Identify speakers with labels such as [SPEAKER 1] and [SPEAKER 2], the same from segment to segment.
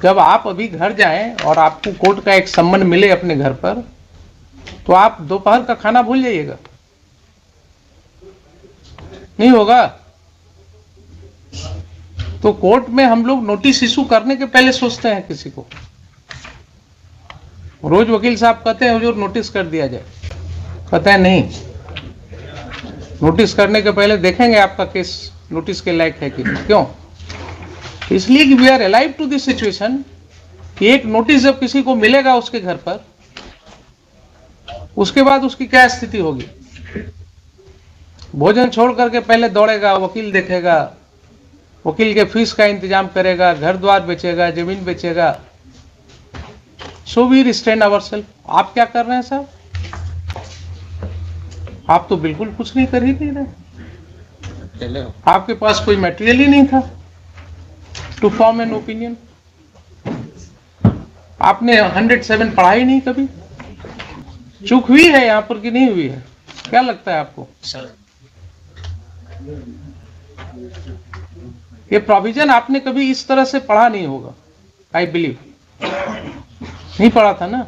[SPEAKER 1] जब आप अभी घर जाएं और आपको कोर्ट का एक सम्मन मिले अपने घर पर, तो आप दोपहर का खाना भूल जाइएगा, नहीं होगा। तो कोर्ट में हम लोग नोटिस इशू करने के पहले सोचते हैं किसी को। रोज वकील साहब कहते हैं हुजूर नोटिस कर दिया जाए, कहते हैं नहीं, नोटिस करने के पहले देखेंगे आपका केस नोटिस के लायक है कि नहीं। क्यों? इसलिए कि we are alive to this situation कि एक नोटिस जब किसी को मिलेगा उसके घर पर, उसके बाद उसकी क्या स्थिति होगी। भोजन छोड़ करके पहले दौड़ेगा, वकील देखेगा, वकील के फीस का इंतजाम करेगा, घर द्वार बेचेगा, जमीन बेचेगा। So we restrain ourselves. आप क्या कर रहे हैं साहब? आप तो बिल्कुल कुछ नहीं कर ही नहीं रहे। आपके पास कोई मटेरियल ही नहीं था टू फॉर्म एन ओपिनियन। आपने 107 पढ़ा ही नहीं कभी। चूक हुई है यहाँ पर कि नहीं हुई है? क्या लगता है आपको? ये प्रोविजन आपने कभी इस तरह से पढ़ा नहीं होगा, आई बिलीव। नहीं पढ़ा था ना।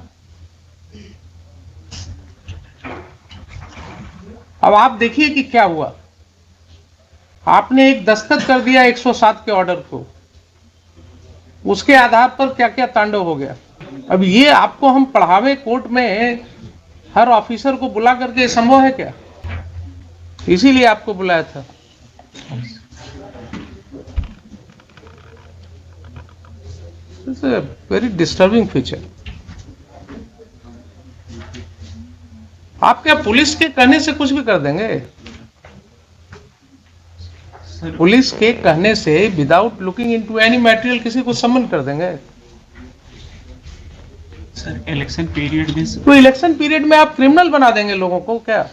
[SPEAKER 1] अब आप देखिए कि क्या हुआ। आपने एक दस्तखत कर दिया 107 के ऑर्डर को, उसके आधार पर क्या क्या तांडव हो गया। अब ये आपको हम पढ़ावे कोर्ट में, हर ऑफिसर को बुला करके संभव है क्या? इसीलिए आपको बुलाया था। It's a very disturbing feature. आप क्या पुलिस के कहने से कुछ भी कर देंगे? पुलिस के कहने से without looking into any material किसी को सम्मन कर देंगे?
[SPEAKER 2] सर इलेक्शन पीरियड में,
[SPEAKER 1] तो इलेक्शन पीरियड में आप क्रिमिनल बना देंगे लोगों को, क्या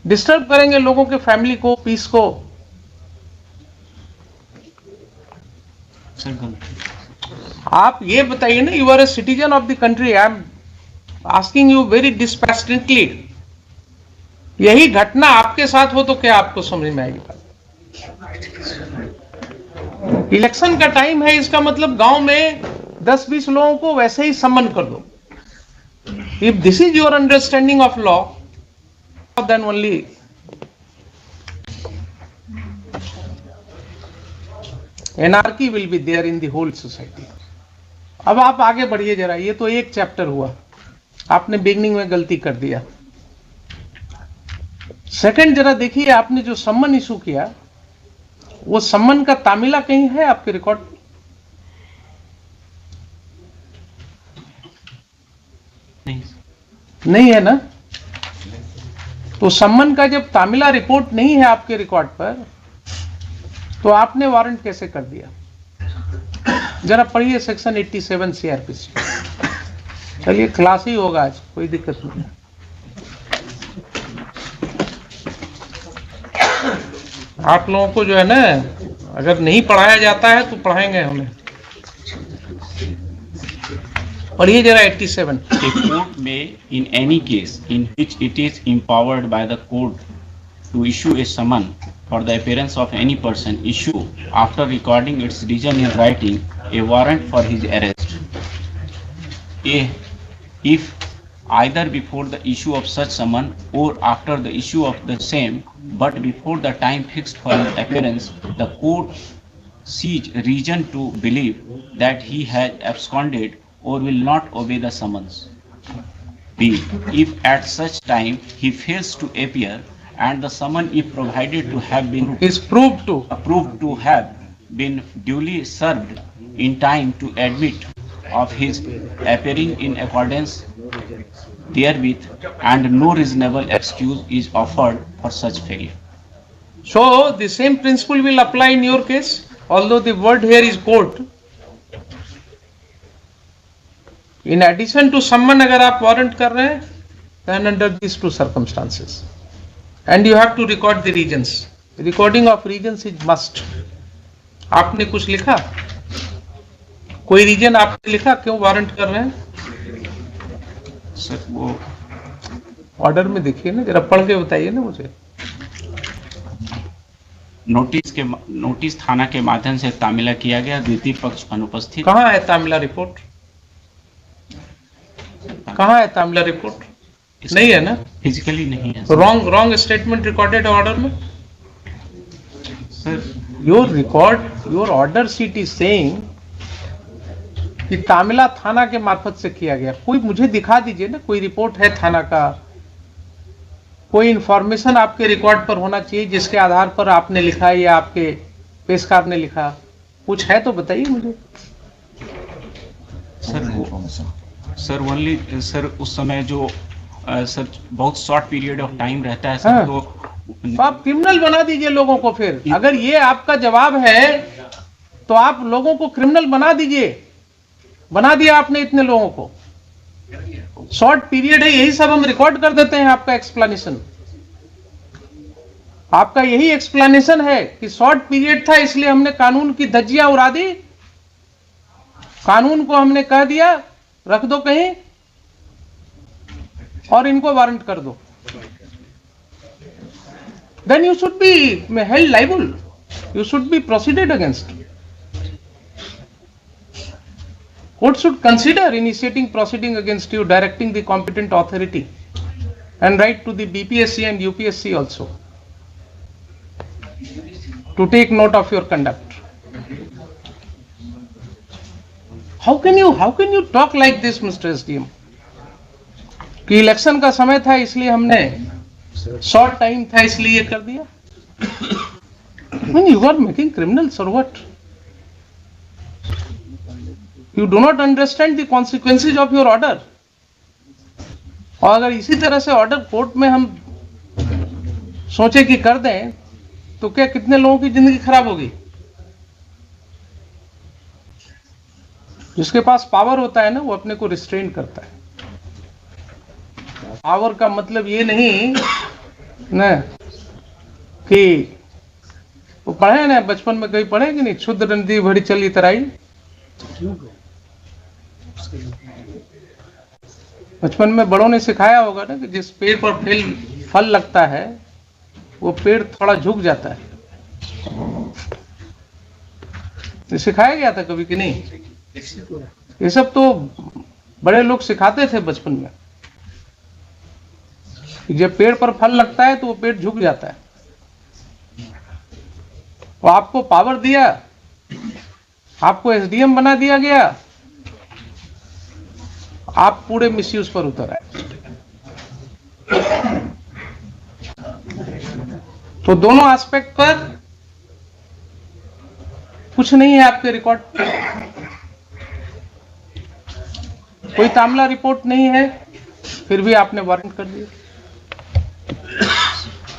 [SPEAKER 1] डिस्टर्ब करेंगे लोगों के फैमिली को, पीस को।
[SPEAKER 2] सर
[SPEAKER 1] आप ये बताइए ना, you are a citizen of the country, I am asking you very dispassionately. यही घटना आपके साथ हो तो क्या आपको समझ में आएगी बात? इलेक्शन का टाइम है, इसका मतलब गांव में 10-20 लोगों को वैसे ही सम्मन कर दो। If this is your understanding of law, then only anarchy will be there in the whole society. अब आप आगे बढ़िए जरा। ये तो एक चैप्टर हुआ, आपने बिगनिंग में गलती कर दिया। सेकंड जरा देखिए, आपने जो सम्मन इशू किया, वो सम्मन का तामिला कहीं है आपके रिकॉर्ड? नहीं है ना। तो सम्मन का जब तामिला रिपोर्ट नहीं है आपके रिकॉर्ड पर, तो आपने वारंट कैसे कर दिया? जरा पढ़िए सेक्शन 87 सीआरपीसी। चलिए क्लास ही होगा आज, कोई दिक्कत नहीं। आप लोगों को जो है ना, अगर नहीं पढ़ाया जाता है तो पढ़ाएंगे हमें। पढ़िए जरा 87।
[SPEAKER 2] A court may, in any case in which it is empowered by the court to issue a summon for the appearance of any person, issue, after recording its reason in writing, a warrant for his arrest. If either before the issue of such summon or after the issue of the same, but before the time fixed for his appearance, the court sees reason to believe that he has absconded or will not obey the summons. B. If at such time he fails to appear and the summon is provided to have been
[SPEAKER 1] is proved to
[SPEAKER 2] have been duly served in time to admit of his appearing in accordance therewith, and no reasonable excuse is offered for such failure.
[SPEAKER 1] So the same principle will apply in your case, although the word here is court. In addition to summon, अगर आप warrant कर रहे हैं, then under these two circumstances, and you have to record the reasons. Recording of reasons is must. आपने कुछ लिखा? कोई reason आपने लिखा क्यों वारंट कर रहे हैं?
[SPEAKER 2] सर वो
[SPEAKER 1] ऑर्डर में देखिए ना, जरा पढ़ के बताइए ना मुझे।
[SPEAKER 2] नोटिस थाना के माध्यम से तामिला किया गया, द्वितीय पक्ष अनुपस्थित।
[SPEAKER 1] कहाँ है तामिला रिपोर्ट? कहाँ है तामिला रिपोर्ट? नहीं है ना,
[SPEAKER 2] फिजिकली नहीं है
[SPEAKER 1] रॉन्ग स्टेटमेंट रिकॉर्डेड ऑर्डर में
[SPEAKER 2] sir.
[SPEAKER 1] Your order sheet is saying कि तामिला थाना के मार्फत से किया गया। कोई मुझे दिखा दीजिए ना, कोई रिपोर्ट है थाना का, कोई इंफॉर्मेशन आपके रिकॉर्ड पर होना चाहिए जिसके आधार पर आपने लिखा या आपके पेशकार ने लिखा। कुछ है तो बताइए मुझे।
[SPEAKER 2] सर ओनली सर उस समय जो सर बहुत शॉर्ट पीरियड ऑफ टाइम रहता है सर।
[SPEAKER 1] हाँ।
[SPEAKER 2] तो
[SPEAKER 1] आप क्रिमिनल बना दीजिए लोगों को। फिर अगर ये आपका जवाब है तो आप लोगों को क्रिमिनल बना दीजिए। बना दिया आपने इतने लोगों को, शॉर्ट पीरियड है, यही सब हम रिकॉर्ड कर देते हैं। आपका एक्सप्लेनेशन, आपका यही एक्सप्लेनेशन है कि शॉर्ट पीरियड था इसलिए हमने कानून की धज्जियां उड़ा दी, कानून को हमने कह दिया रख दो कहीं और इनको वारंट कर दो। Then you should be held liable. You should be proceeded against. Court should consider initiating proceeding against you, directing the competent authority, and write to the BPSC and UPSC also to take note of your conduct. How can you talk like this, Mr. SDM? कि election का समय था इसलिए हमने, short time था इसलिए ये कर दिया। When you are making criminals or what? You do not understand the consequences of your order. और अगर इसी तरह से ऑर्डर कोर्ट में हम सोचे कि कर दें तो क्या कितने लोगों की जिंदगी खराब होगी। जिसके पास पावर होता है ना वो अपने को रिस्ट्रेन करता है। पावर का मतलब ये नहीं ना कि वो पढ़े ना, बचपन में कहीं पढ़े कि नहीं, क्षुद्र नदी भरी चली तराई। बचपन में बड़ों ने सिखाया होगा ना कि जिस पेड़ पर फल लगता है वो पेड़ थोड़ा झुक जाता है। ये सिखाया गया था कभी कि नहीं? ये सब तो बड़े लोग सिखाते थे बचपन में। जब पेड़ पर फल लगता है तो वो पेड़ झुक जाता है। वो आपको पावर दिया, आपको एसडीएम बना दिया गया, आप पूरे मिसयूज पर उतर आए। तो दोनों एस्पेक्ट पर कुछ नहीं है आपके रिकॉर्ड। कोई तामिला रिपोर्ट नहीं है, फिर भी आपने वारंट कर दिया।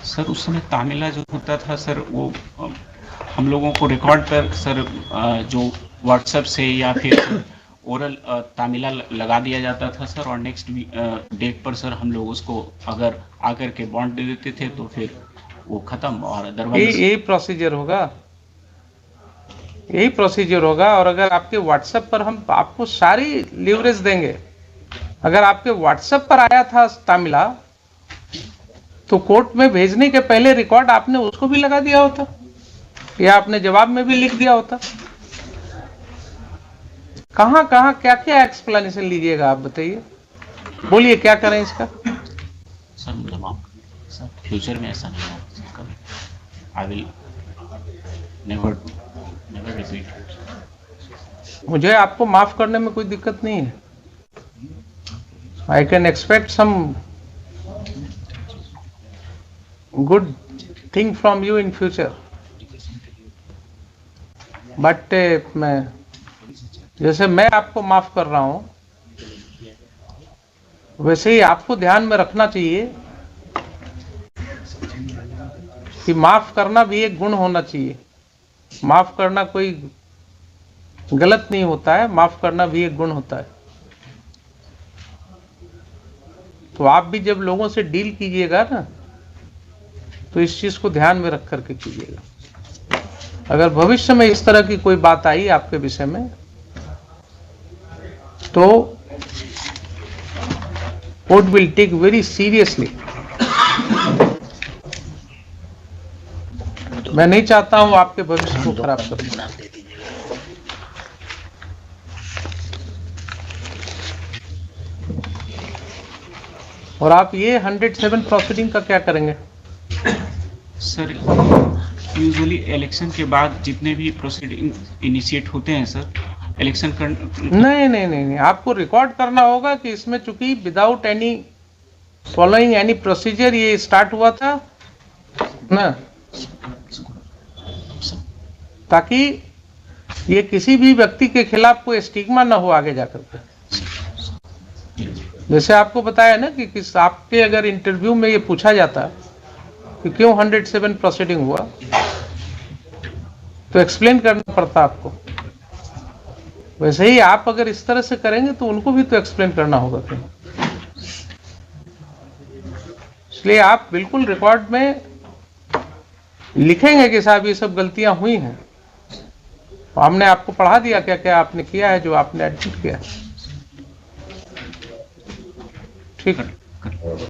[SPEAKER 2] सर उस समय तामिला जो होता था सर वो हम लोगों को रिकॉर्ड पर सर जो व्हाट्सएप से या फिर ओरल तामिला लगा दिया जाता था सर, और नेक्स्ट डेट पर सर हम लोग उसको अगर आकर के बॉन्ड दे देते थे तो फिर वो खत्म। और अदरवाइज
[SPEAKER 1] यही प्रोसीजर होगा, यही प्रोसीजर होगा। और अगर आपके व्हाट्सएप पर हम आपको सारी लीवरेज देंगे, अगर आपके व्हाट्सएप पर आया था तामिला तो कोर्ट में भेजने के पहले रिकॉर्ड आपने उसको भी लगा दिया होता या आपने जवाब में भी लिख दिया होता। कहां कहां क्या क्या एक्सप्लेनेशन लीजिएगा आप बताइए, बोलिए क्या करें इसका।
[SPEAKER 2] सर मुझे माफ सर, फ्यूचर में ऐसा नहीं होगा कभी। I will never repeat.
[SPEAKER 1] मुझे आपको माफ करने में कोई दिक्कत नहीं है। I can expect some good thing from you in future, but मैं जैसे मैं आपको माफ कर रहा हूं वैसे ही आपको ध्यान में रखना चाहिए कि माफ करना भी एक गुण होना चाहिए। माफ करना कोई गलत नहीं होता है, माफ करना भी एक गुण होता है। तो आप भी जब लोगों से डील कीजिएगा ना तो इस चीज को ध्यान में रख करके कीजिएगा। अगर भविष्य में इस तरह की कोई बात आई आपके विषय में तो court will take very seriously. मैं नहीं चाहता हूं आपके भविष्य को खराब करना। और आप ये 107 प्रोसीडिंग का क्या करेंगे?
[SPEAKER 2] सर यूजुअली इलेक्शन के बाद जितने भी प्रोसीडिंग इनिशिएट होते हैं सर, इलेक्शन कर
[SPEAKER 1] नहीं, आपको रिकॉर्ड करना होगा कि इसमें चूंकि without any following any procedure ये स्टार्ट हुआ था ना, ताकि ये किसी भी व्यक्ति के खिलाफ कोई स्टिग्मा ना हो आगे जाकर के। जैसे आपको बताया ना कि किस आपके अगर इंटरव्यू में ये पूछा जाता कि क्यों 107 प्रोसीडिंग हुआ, तो एक्सप्लेन करना पड़ता आपको। वैसे ही आप अगर इस तरह से करेंगे तो उनको भी तो एक्सप्लेन करना होगा फिर। इसलिए आप बिल्कुल रिकॉर्ड में लिखेंगे कि साहब ये सब गलतियां हुई हैं, तो हमने आपको पढ़ा दिया क्या क्या आपने किया है जो आपने एडमिट किया। ठीक है।